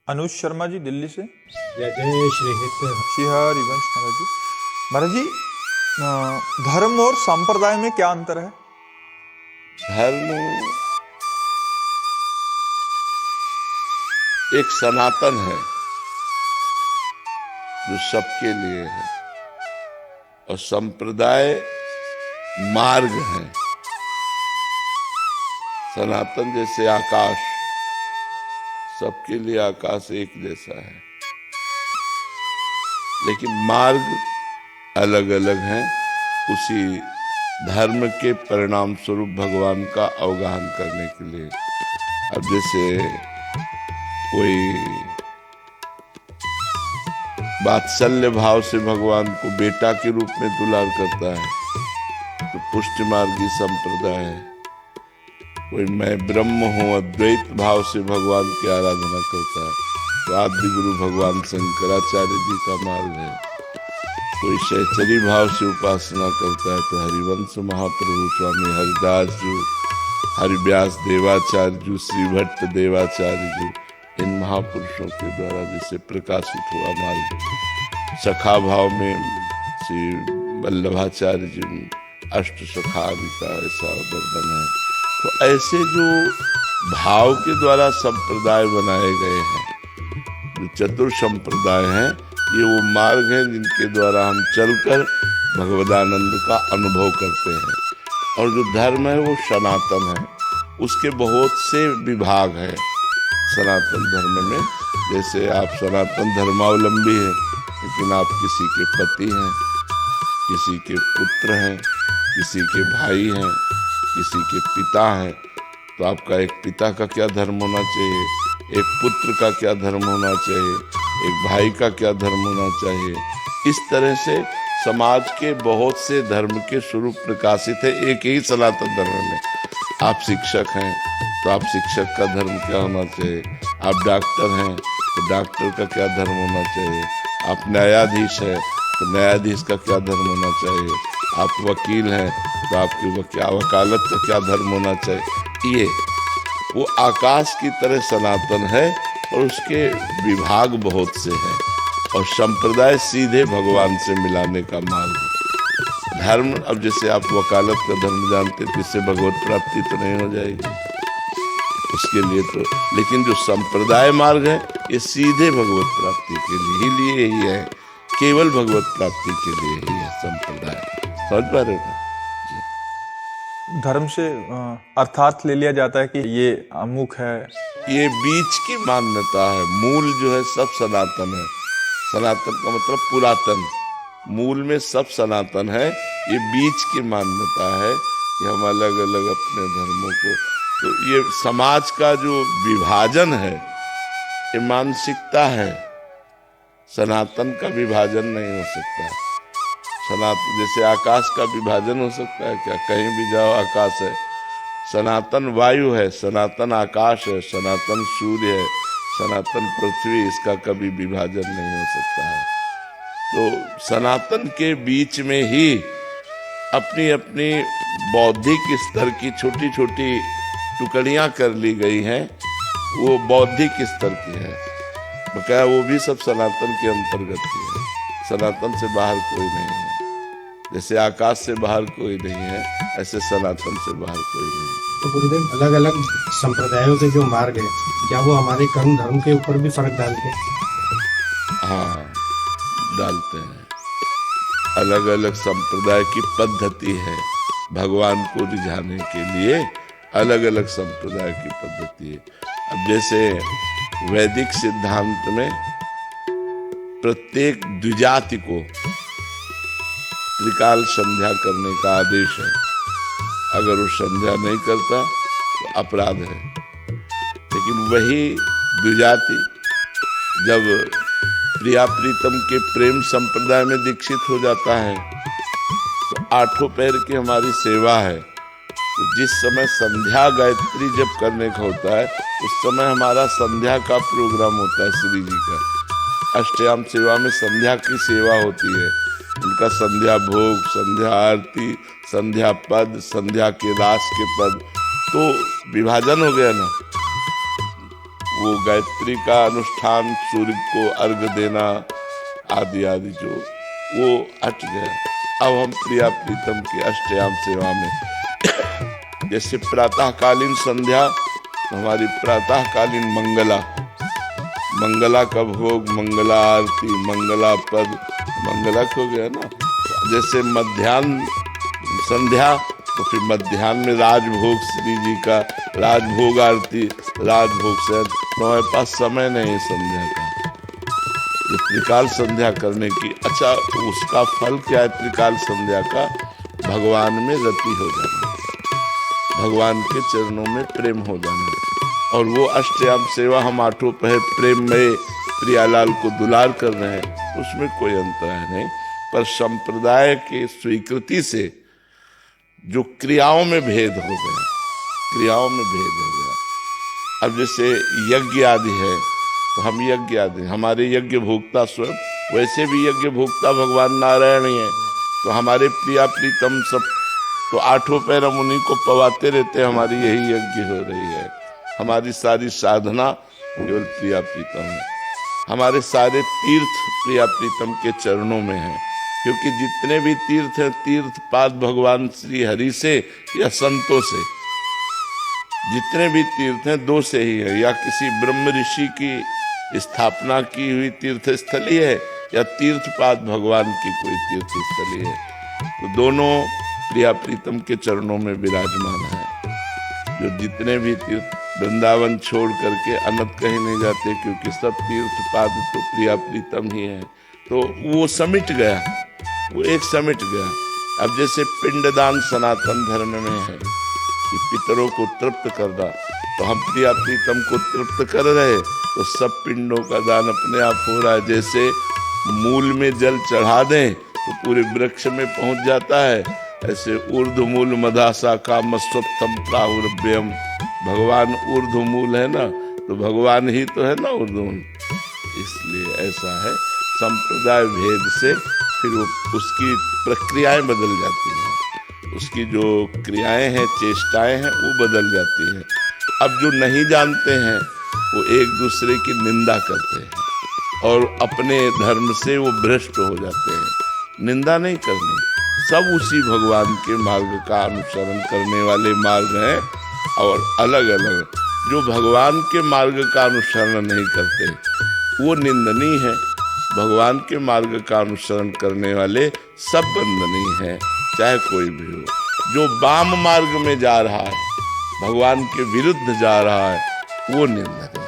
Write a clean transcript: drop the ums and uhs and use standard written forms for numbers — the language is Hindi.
अनुज शर्मा जी दिल्ली से। जय जय श्री हित। श्री हरिवंश महाराज जी। महाराज जी, धर्म और संप्रदाय में क्या अंतर है? धर्म एक सनातन है जो सबके लिए है, और संप्रदाय मार्ग है। सनातन जैसे आकाश, सबके लिए आकाश एक जैसा है, लेकिन मार्ग अलग अलग हैं। उसी धर्म के परिणाम स्वरूप भगवान का अवगाहन करने के लिए। अब जैसे कोई वात्सल्य भाव से भगवान को बेटा के रूप में दुलार करता है तो पुष्टि मार्गी संप्रदाय है। कोई मैं ब्रह्म हूँ अद्वैत भाव से भगवान की आराधना करता है तो आदि गुरु भगवान शंकराचार्य जी का मार्ग है। कोई शैचरी भाव से उपासना करता है तो हरिवंश महाप्रभु स्वामी हरिदास जी, हरिव्यास देवाचार्य जी, श्री भट्ट देवाचार्य जी, इन महापुरुषों के द्वारा जिसे प्रकाशित हुआ मार्ग। सखा भाव में श्री वल्लभाचार्य जी अष्ट सखादि का ऐसा वर्णन है। तो ऐसे जो भाव के द्वारा संप्रदाय बनाए गए हैं, जो चतुर संप्रदाय हैं, ये वो मार्ग हैं जिनके द्वारा हम चलकर भगवदानंद का अनुभव करते हैं। और जो धर्म है वो सनातन है, उसके बहुत से विभाग हैं सनातन धर्म में। जैसे आप सनातन धर्मावलंबी हैं, लेकिन आप किसी के पति हैं, किसी के पुत्र हैं, किसी के भाई हैं, किसी के पिता हैं, तो आपका एक पिता का क्या धर्म होना चाहिए, एक पुत्र का क्या धर्म होना चाहिए, एक भाई का क्या धर्म होना चाहिए। इस तरह से समाज के बहुत से धर्म के स्वरूप प्रकाशित है एक ही सनातन धर्म में। आप शिक्षक हैं तो आप शिक्षक का धर्म क्या होना चाहिए, आप डॉक्टर हैं तो डॉक्टर का क्या धर्म होना चाहिए, आप न्यायाधीश हैं तो न्यायाधीश का क्या धर्म होना चाहिए, आप वकील हैं तो आपकी वकालत का क्या धर्म होना चाहिए। ये वो आकाश की तरह सनातन है और उसके विभाग बहुत से हैं, और संप्रदाय सीधे भगवान से मिलाने का मार्ग है। धर्म, अब जैसे आप वकालत का धर्म जानते तो इससे भगवत प्राप्ति तो नहीं हो जाएगी उसके लिए तो, लेकिन जो संप्रदाय मार्ग है ये सीधे भगवत प्राप्ति के लिए ही है, केवल भगवत प्राप्ति के लिए ही है संप्रदाय। समझ पा रहे हो? धर्म से अर्थात ले लिया जाता है कि ये अमुक है, ये बीच की मान्यता है। मूल जो है सब सनातन है। सनातन का मतलब पुरातन, मूल में सब सनातन है। ये बीच की मान्यता है कि हम अलग अलग अपने धर्मों को, तो ये समाज का जो विभाजन है ये मानसिकता है। सनातन का विभाजन नहीं हो सकता। सनातन जैसे आकाश का विभाजन हो सकता है क्या? कहीं भी जाओ आकाश है। सनातन वायु है, सनातन आकाश है, सनातन सूर्य है, सनातन पृथ्वी, इसका कभी विभाजन नहीं हो सकता है। तो सनातन के बीच में ही अपनी अपनी बौद्धिक स्तर की छोटी छोटी टुकड़ियां कर ली गई हैं, वो बौद्धिक स्तर की है। बकाया वो भी सब सनातन के अंतर्गत ही है। सनातन से बाहर कोई नहीं है। जैसे आकाश से बाहर कोई नहीं है, ऐसे सनातन से बाहर कोई नहीं है। तो गुरुदेव, अलग अलग संप्रदायों के जो मार्ग है, क्या वो हमारे कर्म धर्म के ऊपर भी फर्क डालते हैं? हाँ, डालते हैं। अलग अलग संप्रदाय की पद्धति है भगवान को रिझाने के लिए, अलग अलग संप्रदाय की पद्धति है। अब जैसे वैदिक सिद्धांत में प्रत्येक द्विजाति को त्रिकाल संध्या करने का आदेश है। अगर वो संध्या नहीं करता तो अपराध है। लेकिन वही द्विजाति जब प्रिया प्रीतम के प्रेम संप्रदाय में दीक्षित हो जाता है तो आठों पैर की हमारी सेवा है। तो जिस समय संध्या गायत्री जब करने का होता है उस समय हमारा संध्या का प्रोग्राम होता है। श्री जी का अष्टयाम सेवा में संध्या की सेवा होती है। उनका संध्या भोग, संध्या आरती, संध्या पद, संध्या के रास के पद, तो विभाजन हो गया ना। वो गायत्री का अनुष्ठान, सूर्य को अर्घ देना आदि आदि जो वो हट गया। अब हम प्रिया प्रीतम की अष्टयाम सेवा में जैसे प्रातःकालीन संध्या, हमारी प्रातःकालीन मंगला का भोग, मंगला आरती, मंगला पद, मंगला हो गया ना। जैसे मध्याह्न संध्या, तो फिर मध्याह्न में राजभोग, श्री जी का राजभोग आरती, राजभोग से तो हमारे पास समय नहीं संध्या का, जो त्रिकाल संध्या करने की। अच्छा, उसका फल क्या है त्रिकाल संध्या का? भगवान में रति हो जाना, भगवान के चरणों में प्रेम हो जाना। और वो अष्टयाम सेवा हम आठों पहर प्रेम में प्रियालाल को दुलार कर रहे हैं, उसमें कोई अंतर है नहीं। पर संप्रदाय के स्वीकृति से जो क्रियाओं में भेद हो गया, क्रियाओं में भेद हो गया। अब जैसे यज्ञ आदि है, तो हम यज्ञ आदि, हमारे यज्ञ भोक्ता स्वयं, वैसे भी यज्ञ भोक्ता भगवान नारायण ही है। तो हमारे प्रिया प्रीतम सब तो आठों पैर हम उन्हीं को पवाते रहते हैं, हमारी यही यज्ञ हो रही है। हमारी सारी साधना केवल प्रिया प्रीतम है, हमारे सारे तीर्थ प्रिया प्रीतम के चरणों में हैं। क्योंकि जितने भी तीर्थ हैं, तीर्थ पाद भगवान श्री हरि से या संतों से, जितने भी तीर्थ हैं दो से ही है, या किसी ब्रह्म ऋषि की स्थापना की हुई तीर्थ स्थली है, या तीर्थपाद भगवान की कोई तीर्थ स्थली है। तो दोनों प्रिया प्रीतम के चरणों में विराजमान है। जो जितने भी तीर्थ, वृंदावन छोड़ करके अनंत कहीं नहीं जाते, क्योंकि सब तीर्थपाद तो प्रिया प्रीतम ही है। तो वो समिट गया, वो एक समिट गया। अब जैसे पिंडदान सनातन धर्म में है कि पितरों को तृप्त करना, तो हम प्रिया प्रीतम को तृप्त कर रहे, तो सब पिंडों का दान अपने आप हो रहा है। जैसे मूल में जल चढ़ा दें तो पूरे वृक्ष में पहुंच जाता है, ऐसे ऊर्ध्वमूल मदासा का मस्वत्थम प्राहुरभ्यम, भगवान ऊर्ध्वमूल है ना, तो भगवान ही तो है ना ऊर्ध्वमूल। इसलिए ऐसा है, संप्रदाय भेद से फिर उसकी प्रक्रियाएं बदल जाती हैं, उसकी जो क्रियाएं हैं, चेष्टाएं हैं, वो बदल जाती हैं। अब जो नहीं जानते हैं वो एक दूसरे की निंदा करते हैं और अपने धर्म से वो भ्रष्ट हो जाते हैं। निंदा नहीं करनी, सब उसी भगवान के मार्ग का अनुसरण करने वाले मार्ग हैं। और अलग अलग जो भगवान के मार्ग का अनुसरण नहीं करते वो निंदनीय है, भगवान के मार्ग का अनुसरण करने वाले सब वंदनीय हैं, चाहे कोई भी हो। जो वाम मार्ग में जा रहा है, भगवान के विरुद्ध जा रहा है, वो निंदनीय।